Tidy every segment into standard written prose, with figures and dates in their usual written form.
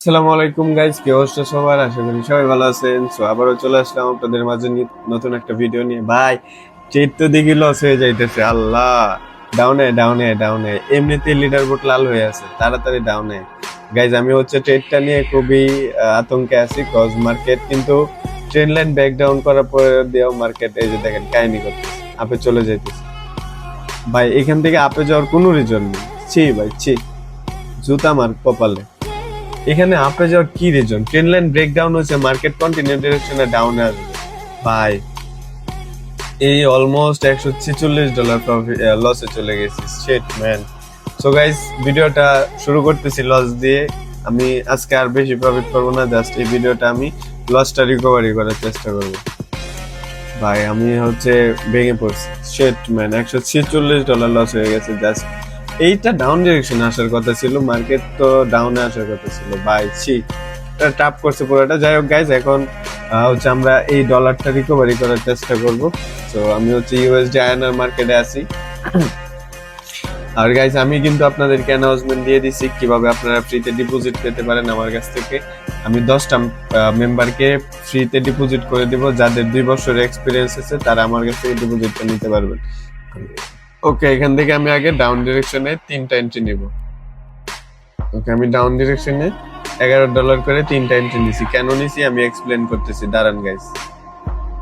আসসালামু আলাইকুম গাইস, কি অবস্থা সবার? আশা করি সবাই ভালো আছেন। সো আবারও চলে আসলাম আপনাদের মাঝে নতুন একটা ভিডিও নিয়ে। ভাই ট্রেড তো দেখি লস হয়ে যাইতেছে, আল্লাহ! ডাউনে ডাউনে ডাউনে, এমনিতে লিডার বোর্ড লাল হয়ে আছে, তাড়াতাড়ি ডাউনে। গাইজ আমি হচ্ছে ট্রেডটা নিয়ে খুবই আতঙ্কে আছি, কজ মার্কেট কিন্তু ট্রেন লাইন ব্যাক ডাউন করার পরে দিয়েও মার্কেট এই যে দেখেন কাহিনী করতেছে, আপে চলে যাইতেছে। ভাই এখান থেকে আপে যাওয়ার কোনো রিজন নেই। ছি ভাই ছি, জুতা মার কপালে। এখানে আপে যাওয়ার কি রিজন? ট্রেন লাইন ব্রেকডাউন হচ্ছে, মার্কেট কন্টিনিউ ডিরেকশনে ডাউনে আসবে। ভাই এই অলমোস্ট $146 প্রফিট লসে চলে গেছি। Shit man. সো গাইস, ভিডিওটা শুরু করতেছি লস দিয়ে। আমি আজকে আর বেশি প্রফিট করবো না, জাস্ট এই ভিডিওটা আমি লসটা রিকভারি করার চেষ্টা করব। ভাই আমি হচ্ছে ভেঙে পড়ছি। শিট ম্যান, $146 লস হয়ে গেছে। জাস্ট এইটা ডাউন ডিরেকশনে আসার কথা ছিল, মার্কেট তো ডাউনে আসার কথা ছিল। বাই ছি, টাপ করছে পুরোটা। যাই হোক গাইজ, এখন হচ্ছে আমরা এই ডলারটা রিকভারি করার চেষ্টা করব। তো আমি হচ্ছে ইউএসডি আইএনআর মার্কেটে আছি। আর গাইজ আমি কিন্তু আপনাদেরকে অ্যানাউন্সমেন্ট দিয়ে দিছি কিভাবে আপনারা ফ্রিতে ডিপোজিট পেতে পারেন আমার কাছ থেকে। আমি 10টা মেম্বারকে ফ্রিতে ডিপোজিট করে দিব, যাদের 2 বছরের এক্সপিরিয়েন্স আছে তারা আমার কাছ থেকে ডিপোজিটটা নিতে পারবেন। ওকে, এখান থেকে আমি আগে ডাউন ডিরেকশনে 3টা এন্ট্রি নিব। ওকে, আমি ডাউন ডিরেকশনে $11 করে 3টা এন্ট্রি নিছি। কেন নিছি আমি এক্সপ্লেন করতেছি, দাঁড়ান গাইস।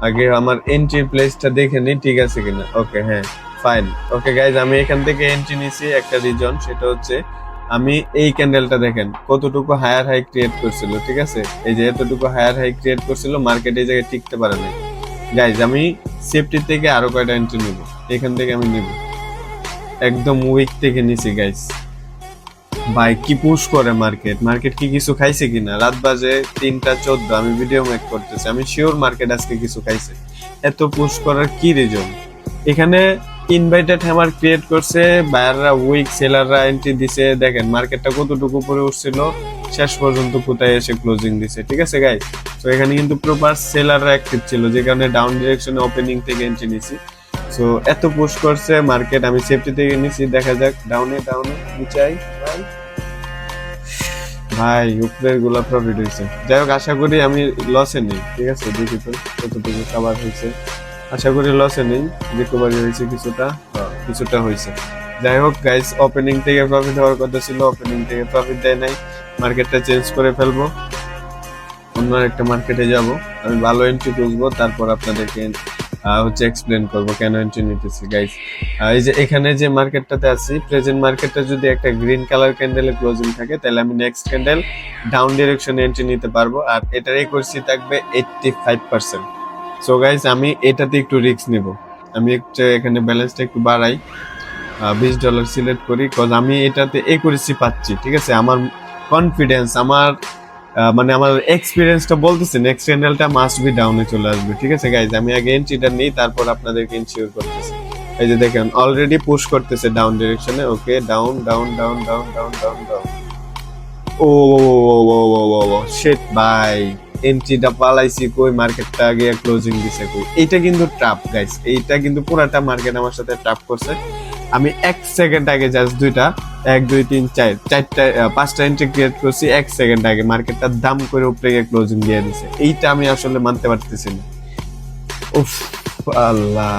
আগে আমার এন্ট্রি প্লেসটা দেখে নিই ঠিক আছে কিনা। ওকে, হ্যাঁ ফাইন। ওকে গাইজ, আমি এখান থেকে এন্ট্রি নিছি। একটা রিজন, সেটা হচ্ছে আমি এই ক্যান্ডেলটা দেখেন কতটুকু হায়ার হাই ক্রিয়েট করছিল, ঠিক আছে? এই যে এতটুকু হায়ার হাই ক্রিয়েট করছিল, মার্কেট এই জায়গায় টিকতে পারে না। গাইজ আমি সেফটি থেকে আরো কয়টা এন্ট্রি নিব, এখান থেকে আমি নিব। একদম উইক থেকে নিছি গাইজ। ভাই কি পুশ করে মার্কেট, মার্কেট কি কিছু খাইছে কিনা? রাত বাজে 3টা 14, আমি ভিডিও মেক করতেছি, আমি শিওর মার্কেট আজকে কিছু খাইছে। এত পুশ করার কি রিজন? এখানে ইনভাইটেড হ্যামার ক্রিয়েট করছে, বায়াররা উইক, সেলাররা এন্ট্রি দিছে। দেখেন মার্কেটটা কতটুকু উপরে উঠছিল, শেষ পর্যন্ত কোথায় এসে ক্লোজিং দিছে, ঠিক আছে গাইস? তো এখানে কিন্তু প্রপার সেলাররা অ্যাক্টিভ ছিল, যে কারণে ডাউন ডিরেকশনে ওপেনিং থেকে এন্ট্রি নিছি। সো এত পুশ করছে মার্কেট, আমি সেফটি থেকে নিছি। দেখা যাক ডাউনে ডাউনে নিচাই। ভাই উপরের গুলা প্রফিট হয়েছে। যাই হোক, আশা করি আমি লসে নেই, ঠিক আছে? দেখি তো কতটুকু কাভার হয়েছে। আশা করি লসে নেই, রিকভারি হয়েছে কিছুটা, কিছুটা হয়েছে। যাই হোক গাইস, ওপেনিং থেকে প্রফিট হওয়ার কথা ছিল, ওপেনিং থেকে প্রফিট দেয় নাই। মার্কেটটা চেঞ্জ করে ফেলবো, অন্য একটা মার্কেটে যাব। আমি ভালো এন্ট্রি খুঁজবো, তারপর আপনাদেরকে হচ্ছে এক্সপ্লেন করবো কেন এন্ট্রি নিতেছি গাইস। এই যে এখানে যে মার্কেটটাতে আছি, প্রেজেন্ট মার্কেটটা যদি একটা গ্রিন কালার ক্যান্ডেলে ক্লোজিং থাকে, তাহলে আমি নেক্সট ক্যান্ডেল ডাউন ডিরেকশনে এন্ট্রি নিতে পারবো। আর এটার একুরেসি থাকবে 85%। সো গাইস আমি এটাতে একটু রিস্ক নিব। আমি একটু এখানে ব্যালেন্সটা একটু বাড়াই, $20 সিলেক্ট করি, কজ আমি এটাতে একুরেসি পাচ্ছি, ঠিক আছে? আমার কনফিডেন্স, আমার মানে আমার এক্সপিরিয়েন্সটা বলতেছে নেক্সট ক্যান্ডেলটা মাস্ট বি ডাউনে চলে আসবে, ঠিক আছে গাইজ? আমি আগে এন্ট্রিটা নেই, তারপর আপনাদেরকে ইনশিওর করতেছি। এই যে দেখেন অলরেডি পুশ করতেছে ডাউন ডিরেকশনে। Okay, down down down down down down down. ও শিট ভাই, এন্ট্রিটা পালাইছি কই, মার্কেটটা আগে ক্লোজিং দিছে কই। এইটা কিন্তু ট্র্যাপ গাইজ, এইটা কিন্তু পুরাটা মার্কেট আমার সাথে ট্র্যাপ করছে। আমি 1 সেকেন্ড আগে জাস্ট 1 2 3 4 চারটা 5টা এন্ট্রি ক্রিয়েট করছি 1 সেকেন্ড আগে, মার্কেটটা দাম করে উপরে গিয়ে ক্লোজিং দিয়ে দিছে। এইটা আমি আসলে মানতে পারতেছি না। উফ আল্লাহ,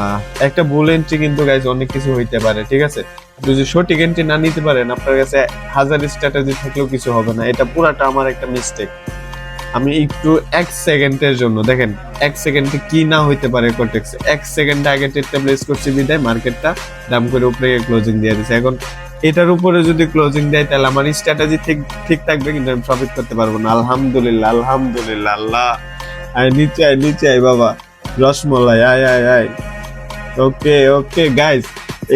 একটা ভুল এন্ট্রি কিন্তু গাইজ অনেক কিছু হইতে পারে, ঠিক আছে? যদি সঠিক এন্ট্রি না নিতে পারেন, আপনার কাছে 1000 স্ট্র্যাটেজি থাকলেও কিছু হবে না। এটা পুরাটা আমার একটা মিস্টেক। আমি একটু 1 সেকেন্ডের জন্য দেখেন, 1 সেকেন্ডে কি না হইতে পারে কন্টেক্সে, 1 সেকেন্ড আগে ট্রেডটা প্লেস করছি বিদায় মার্কেটটা দাম করে উপরে ক্লোজিং দিয়ে দিছে। এখন এটার উপরে যদি ক্লোজিং দেয়, তাহলে আমার স্ট্র্যাটেজি ঠিক ঠিক থাকবে, কিন্তু আমি প্রফিট করতে পারবো না। আলহামদুলিল্লাহ আলহামদুলিল্লাহ, আল্লাহ আয় নিচে আয় বাবা, রসমলাই আয় আয় আয়। ওকে ওকে গাইস,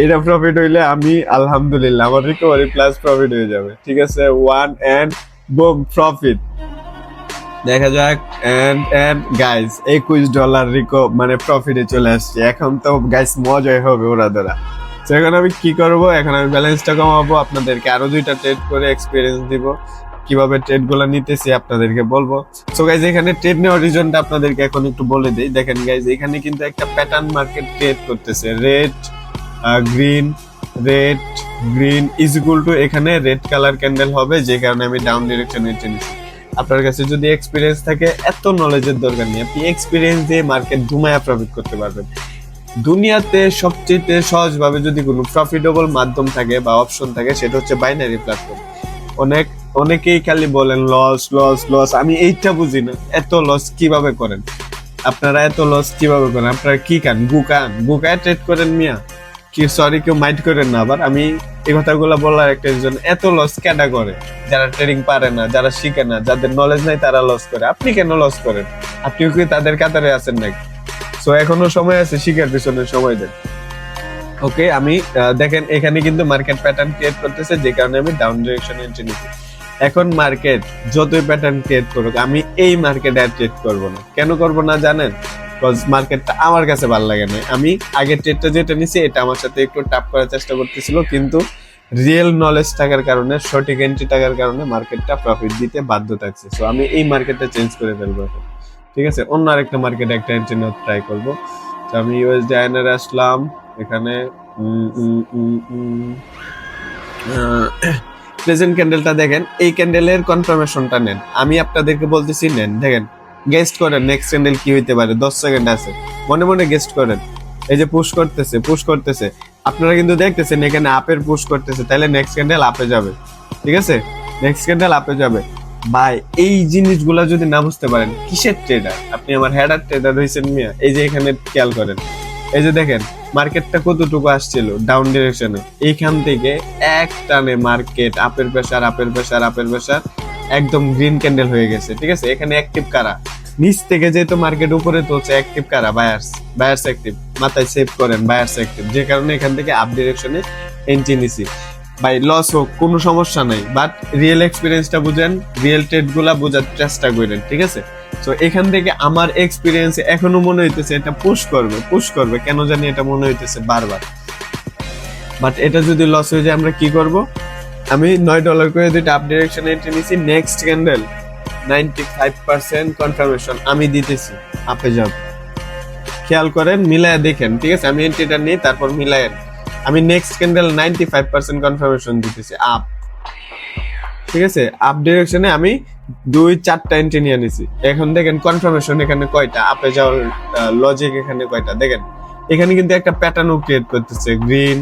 এইটা প্রফিট হইলে আমি আলহামদুলিল্লাহ, আমার রিকভারি প্লাস প্রফিট হয়ে যাবে, ঠিক আছে? 1 এন্ড বুম, প্রফিট। দেখা যাক। এন্ড গাইস $21 মানে প্রফিটে চলে আসছে। এখন তো গাইস মজাই হবে ওরা ধরা। তো এখন আমি কি করব, এখন আমি ব্যালেন্সটা কমাবো, আপনাদেরকে আরো 2টা ট্রেড করে এক্সপিরিয়েন্স দিব, কিভাবে ট্রেড গুলো নিতেছি আপনাদেরকে বলবো। সো গাইজ, এখানে ট্রেড নেওয়ার রিজনটা আপনাদেরকে এখন একটু বলে দিই। দেখেন গাইজ, এখানে কিন্তু একটা প্যাটার্ন মার্কেট ক্রিয়েট করতেছে, red green red green is equal to, এখানে রেড কালার ক্যান্ডেল হবে, যে কারণে আমি ডাউন ডিরেকশন এন্ট্রি নিচ্ছি। আপনার কাছে যদি এক্সপিরিয়েন্স থাকে, এত নলেজের দরকার নেই, আপনি এক্সপিরিয়েন্স দিয়ে মার্কেট ধুমায়া প্রফিট করতে পারবেন। দুনিয়াতে সবচেয়ে সহজভাবে যদি কোনো প্রফিটেবল মাধ্যম থাকে বা অপশন থাকে, সেটা হচ্ছে বাইনারি প্ল্যাটফর্ম। অনেকেই খালি বলেন লস লস লস, আমি এইটা বুঝি না, এত লস কিভাবে করেন আপনারা? এত লস কিভাবে করেন আপনারা? কি গুকায় ট্রেড করেন মিয়া? কি সরি, কেউ মাইন্ড করেন না আবার। আমি এই কথাগুলো বলার একটা রিজন, এত লস কেডা করে? যারা ট্রেডিং পারে না, যারা শিখে না, যাদের নলেজ নাই, তারা লস করে। আপনি কেন লস করেন? আপনি কি তাদের কাতারে আছেন নাকি? সো এখনো সময় আছে, শিখার পিছনে সময় দেন। ওকে, আমি দেখেন এখানে কিন্তু মার্কেট প্যাটার্ন ক্রিয়েট করতেছে, যে কারণে আমি ডাউন ডিরেকশনে এন্ট্রি নিচ্ছি। এখন মার্কেট যতই প্যাটার্ন ক্রিয়েট করুক, আমি এই মার্কেটে আর ট্রেড করবো না। কেন করবো না জানেন? বিকজ মার্কেটটা আমার কাছে ভালো লাগে না। আমি আগের ট্রেডটা যেটা নিছি, এটা আমার সাথে একটু টাপ করার চেষ্টা করতেছিল, কিন্তু রিয়েল নলেজ থাকার কারণে, সঠিক এন্ট্রি থাকার কারণে মার্কেটটা প্রফিট দিতে বাধ্য থাকছে। সো আমি এই মার্কেটটা চেঞ্জ করে ফেলবো এখন। ঠিক আছে, অন্য আরেকটা মার্কেটে একটা এন্ট্রি নেওয়ার ট্রাই করবো। তো আমি ইউএসডি আইএনআর আসলাম এখানে। প্রেজেন্ট ক্যান্ডেলটা দেখেন, এই ক্যান্ডেলের কনফার্মেশনটা নেন। আমি আপনাদেরকে বলতেছি নেন, দেখেন গেস্ট করেন নেক্সট ক্যান্ডেল কি হইতে পারে। 10 সেকেন্ড আছে, মনে মনে গেস্ট করেন। এই যে পুশ করতেছে, আপনারা কিন্তু দেখতেছেন এখানে আপের পুশ করতেছে, তাহলে নেক্সট ক্যান্ডেল আপে যাবে। ঠিক আছে, নেক্সট ক্যান্ডেল আপে যাবে। ভাই এই জিনিসগুলা যদি না বুঝতে পারেন, কিসের ট্রেডার আপনি? আমার হেডার ট্রেডার হয়েছেন মিয়া। এই যে এখানে খেয়াল করেন, এই যে দেখেন মার্কেটটা কতটুকু আসছিল ডাউন ডিরেকশনে, এইখান থেকে এক টানে মার্কেট আপের প্রেসার একদম গ্রিন ক্যান্ডেল হয়ে গেছে। ঠিক আছে, এখানে অ্যাক্টিভ কারা? নিচ থেকে যেহেতু মার্কেট উপরে তুলছে, অ্যাক্টিভ কারা? Buyers active. মাথায় সেভ করেন, বায়ার্স অ্যাক্টিভ, যে কারণে এখান থেকে আপ ডিরেকশনে এন্ট্রি নিছি। ভাই লস হোক কোনো সমস্যা নাই, বাট রিয়েল এক্সপিরিয়েন্সটা বুঝেন, রিয়েল ট্রেড গুলা বোঝার চেষ্টা করেন। ঠিক আছে, তো এখান থেকে আমার এক্সপিরিয়েন্স এখনো মনে হইতেছে এটা পুশ করবে, কেন জানি এটা মনে হইতেছে বারবার। বাট এটা যদি লস হয়ে যায় আমরা কি করব? আমি $9 করে দুইটা আপ ডিরেকশন এন্ট্রি নিছি। নেক্সট ক্যান্ডেল 95% কনফার্মেশন আমি দিতেছি আপে যাব। খেয়াল করেন, মিলায়া দেখেন। ঠিক আছে, আমি এন্ট্রিটা নিই, তারপর মিলায়েন। আমি নেক্সট ক্যান্ডেল 95% কনফার্মেশন দিতেছি আপ। ঠিক আছে, আপ ডিরেকশনে আমি 2-4টা এন্ট্রি নিয়ে নিছি। এখন দেখেন কনফার্মেশন এখানে কয়টা, আপে যাওয়ার লজিক এখানে কয়টা দেখেন। এখানে কিন্তু একটা প্যাটার্নও ক্রিয়েট করতেছে, green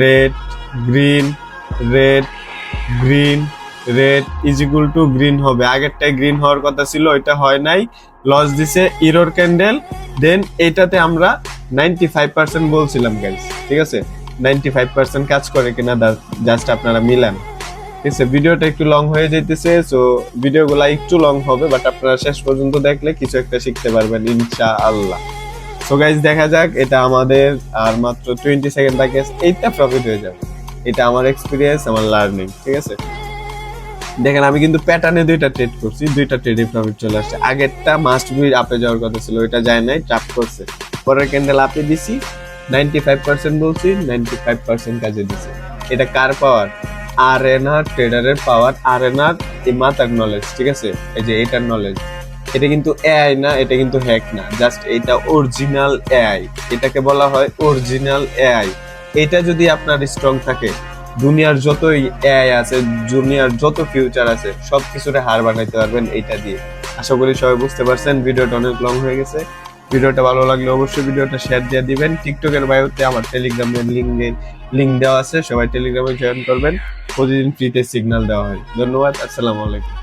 red green red green red is equal to green হবে। আগেরটাই গ্রিন হওয়ার কথা ছিল, এটা হয় নাই, লস দিছে, ইরর ক্যান্ডেল। দেন এটাতে আমরা 95% বলছিলাম গাইস। ঠিক আছে, 95% কাজ করে কিনা জাস্ট আপনারা মিলান। ঠিক আছে, ভিডিওটা একটু লং হয়ে যাইতেছে, সো ভিডিওগুলো একটু লং হবে, বাট আপনারা শেষ পর্যন্ত দেখলে কিছু একটা শিখতে পারবেন ইনশাআল্লাহ। সো গাইস দেখা যাক, এটা আমাদের আর মাত্র 20 সেকেন্ড বাকি আছে, এইটা প্রফিট হয়ে যাবে। এটা আমার এক্সপিরিয়েন্স, আমার লার্নিং। ঠিক আছে, দেখেন আমি কিন্তু প্যাটার্নে দুইটা ট্রেড করছি, দুইটা ট্রেডে প্রফিট চলে আসছে। আগেরটা মাস্ট বি আপে যাওয়ার কথা ছিল, ওইটা যায় নাই, ট্র্যাপ করছে। পরের ক্যান্ডেল আপে দিছি, 95% বলছি, 95% কাজে দিছে। এটা কার পাওয়ার? আরেনার ট্রেডারের পাওয়ার, আরেনার এই মাথার নলেজ। ঠিক আছে, এই যে এটার নলেজ, এটা কিন্তু এআই না, এটা কিন্তু হ্যাক না, জাস্ট এটা অরিজিনাল এআই। এটাকে বলা হয় অরিজিনাল এআই। এটা যদি আপনার স্ট্রং থাকে, দুনিয়ার যত এআই আছে, দুনিয়ার যত ফিউচার আছে, সবকিছুরে হার বানাইতে পারবেন এটা দিয়ে। আশা করি সবাই বুঝতে পারছেন। ভিডিওটা অনেক লং হয়ে গেছে। ভিডিওটা ভালো লাগলে অবশ্যই ভিডিওটা শেয়ার দিয়ে দিবেন। টিকটকের বায়োতে আমার টেলিগ্রামের লিঙ্ক দেওয়া আছে, সবাই টেলিগ্রামে জয়েন করবেন। প্রতিদিন ফ্রিতে সিগন্যাল দেওয়া হয়। ধন্যবাদ, আসসালামু আলাইকুম।